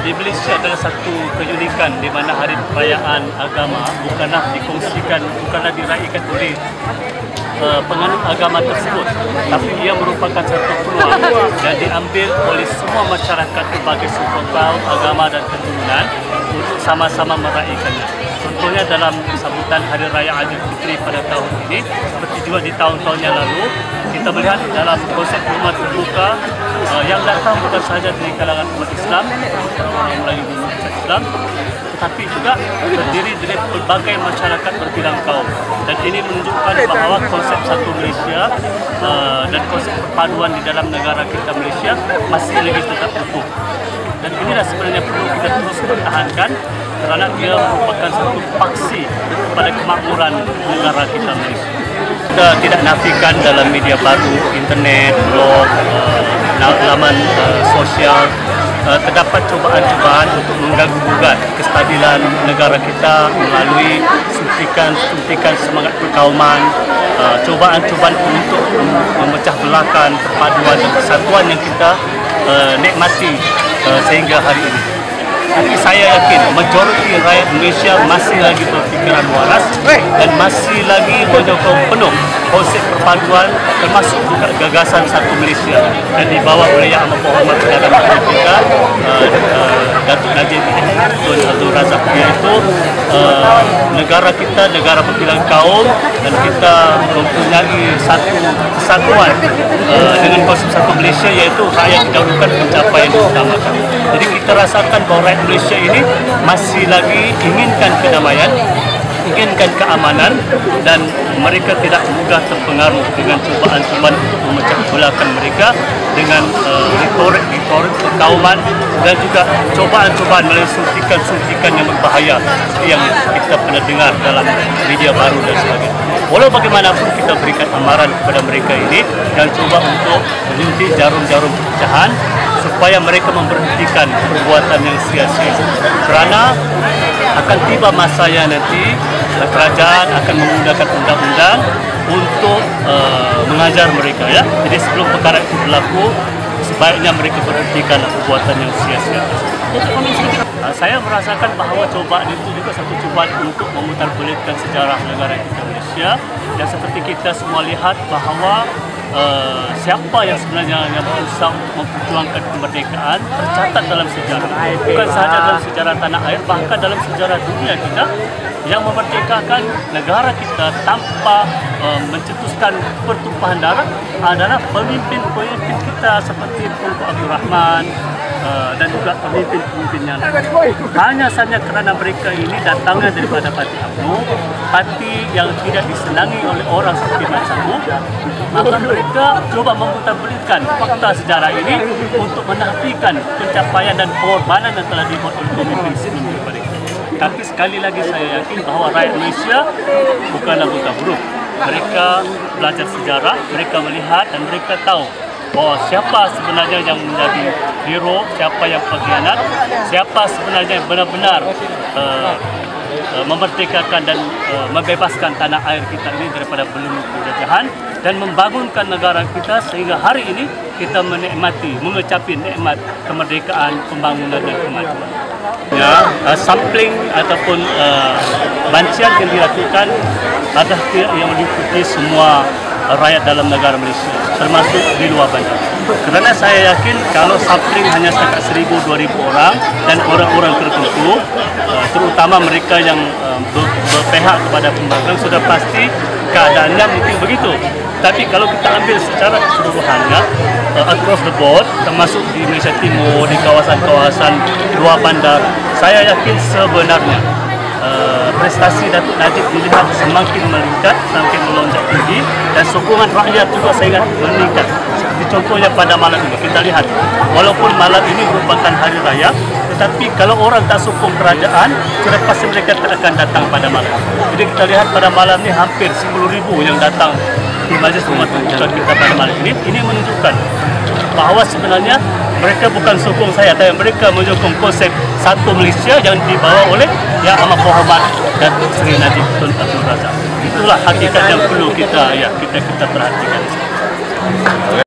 di Malaysia adalah satu keunikan di mana hari perayaan agama bukanlah dikongsikan, bukanlah diraihkan oleh penganut agama tersebut, tapi ia merupakan satu peluang yang diambil oleh semua masyarakat sebagai sebuah kaum agama dan keturunan untuk sama-sama meraihkannya. Contohnya dalam sambutan Hari Raya Aidilfitri pada tahun ini, seperti juga di tahun-tahun yang lalu, kita melihat dalam konsep rumah terbuka yang datang bukan sahaja dari kalangan umat Islam, orang melalui umat Islam, tetapi juga terdiri dari berbagai masyarakat berbilang kaum. Dan ini menunjukkan bahawa konsep satu Malaysia dan konsep perpaduan di dalam negara kita Malaysia masih lagi tetap utuh. Dan inilah sebenarnya perlu kita terus pertahankan kerana ia merupakan satu paksi kepada kemakmuran negara kita Malaysia. Kita tidak nafikan dalam media baru, internet, blog, laman sosial, terdapat cubaan-cubaan untuk mengganggu-gugat kestabilan negara kita melalui suntikan semangat perkauman, cubaan-cubaan untuk memecah belahkan perpaduan dan persatuan yang kita nikmati sehingga hari ini. Tapi saya yakin majoriti rakyat Malaysia masih lagi berfikiran waras dan masih lagi menyokong penuh konsep perpaduan termasuk juga gagasan satu Malaysia yang dibawa oleh Yang Amat Berhormat Perdana Menteri kita Datuk Najib Tun Abdul Razak, iaitu negara kita negara berbilang kaum dan kita mempunyai satu kesatuan dengan konsep satu Malaysia, iaitu rakyat didahulukan pencapaian diutamakan. Jadi kita rasakan bahawa rakyat Malaysia ini masih lagi inginkan kedamaian, inginkan keamanan, dan mereka tidak mudah terpengaruh dengan cubaan-cubaan untuk memecah belahkan mereka dengan retorik perkauman dan juga cubaan-cubaan melalui suntikan-suntikan yang berbahaya seperti yang kita pernah dengar dalam media baru dan sebagainya. Walau bagaimanapun kita berikan amaran kepada mereka ini dan cuba untuk menyuntik jarum-jarum perpecahan supaya mereka memberhentikan perbuatan yang sia-sia. Kerana akan tiba masanya nanti kerajaan akan menggunakan undang-undang untuk mengajar mereka, ya. Jadi sebelum perkara itu berlaku, sebaiknya mereka berhentikan perbuatan yang sia-sia. Saya merasakan bahawa cubaan itu juga satu cubaan untuk memutarbalikkan sejarah negara kita Malaysia. Dan seperti kita semua lihat bahawa siapa yang sebenarnya yang berusaha memperjuangkan kemerdekaan tercatat dalam sejarah, bukan sahaja dalam sejarah tanah air, bahkan dalam sejarah dunia kita, yang memerdekakan negara kita tanpa mencetuskan pertumpahan darah adalah pemimpin-pemimpin kita seperti Tunku Abdul Rahman dan juga pemimpin-pemimpin yang lain. Hanya saja kerana mereka ini datangnya daripada parti UMNO, parti yang tidak disenangi oleh orang seperti macammu, maka mereka cuba memutarbalikkan fakta sejarah ini untuk menafikan pencapaian dan pengorbanan yang telah dibuat oleh pemimpin sebelum mereka. Tapi sekali lagi saya yakin bahawa rakyat Malaysia bukanlah buta huruf. Mereka belajar sejarah, mereka melihat dan mereka tahu bahawa siapa sebenarnya yang menjadi hero, siapa yang pengkhianat, siapa sebenarnya yang benar-benar memerdekakan dan membebaskan tanah air kita ini daripada belenggu penjajahan dan membangunkan negara kita sehingga hari ini kita menikmati, mengecapi nikmat kemerdekaan, pembangunan dan kemajuan. Ya, sampling ataupun bancian yang dilakukan adalah yang meliputi semua rakyat dalam negara Malaysia, termasuk di luar bandar. Kerana saya yakin kalau sampling hanya setakat 1,000-2,000 orang dan orang-orang tertentu, terutama mereka yang berpihak kepada pembangkang, sudah pasti keadaannya mungkin begitu. Tapi kalau kita ambil secara keseluruhannya, across the board, termasuk di Malaysia Timur, di kawasan-kawasan luar bandar, saya yakin sebenarnya prestasi Datuk Najib dilihat semakin meningkat, semakin melonjak tinggi, dan sokongan rakyat juga sangat meningkat. Seperti contohnya pada malam ini, kita lihat, walaupun malam ini merupakan hari raya, tetapi kalau orang tak sokong kerajaan, sudah pasti mereka tak akan datang pada malam. Jadi kita lihat pada malam ini hampir 10,000 yang datang di Majlis Rumah Terbuka kita pada malam ini. Ini menunjukkan bahawa sebenarnya mereka bukan sokong saya, tapi mereka menyokong konsep satu Malaysia yang dibawa oleh Yang Amat Berhormat Datuk Seri Najib Tun Abdul Razak. Itulah hakikat yang perlu kita perhatikan.